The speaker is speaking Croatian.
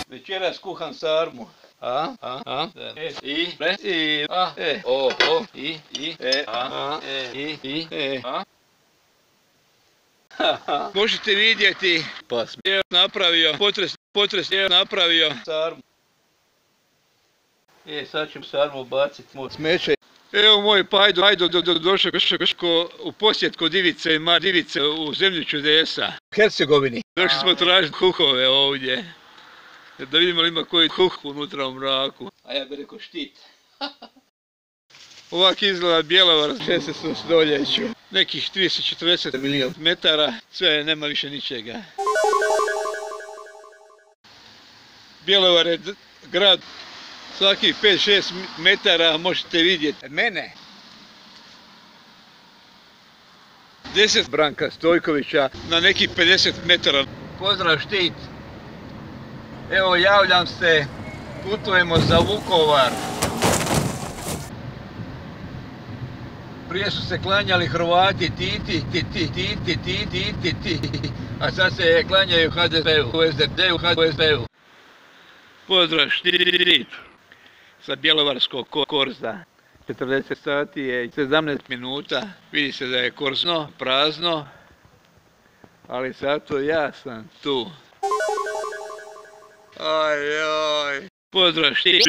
Večeras kuham sarmu. Možete vidjeti, pa smjer napravio, potres je napravio sarmu. Sad ću sarmu baciti smeće. Evo moj Pajdo došao u posjet kod Divice u zemlju čudesa u Hercegovini. Došli smo tražiti kuhove ovdje. Da vidimo li ima koji kuh unutra u mraku. A ja bih rekao štit. Ovak izgleda Bjelovar u 16. stoljeću. Nekih 30-40 milijuna metara, sve nema više ničega. Bjelovar je grad, svaki 5-6 metara možete vidjeti mene. 10 Branka Stojkovića na nekih 50 metara. Pozdrav štit. Evo javljam se, putujemo za Vukovar. Prije su se klanjali Hrvati Titi, a sad se klanjaju HDZ-u, SDP-u, HDZ-u. Pozdrav štit sa bjelovarskog korza. 40 sati je 17 minuta, vidi se da je korzno, prazno, ali zato ja sam tu. Pozdrav štit.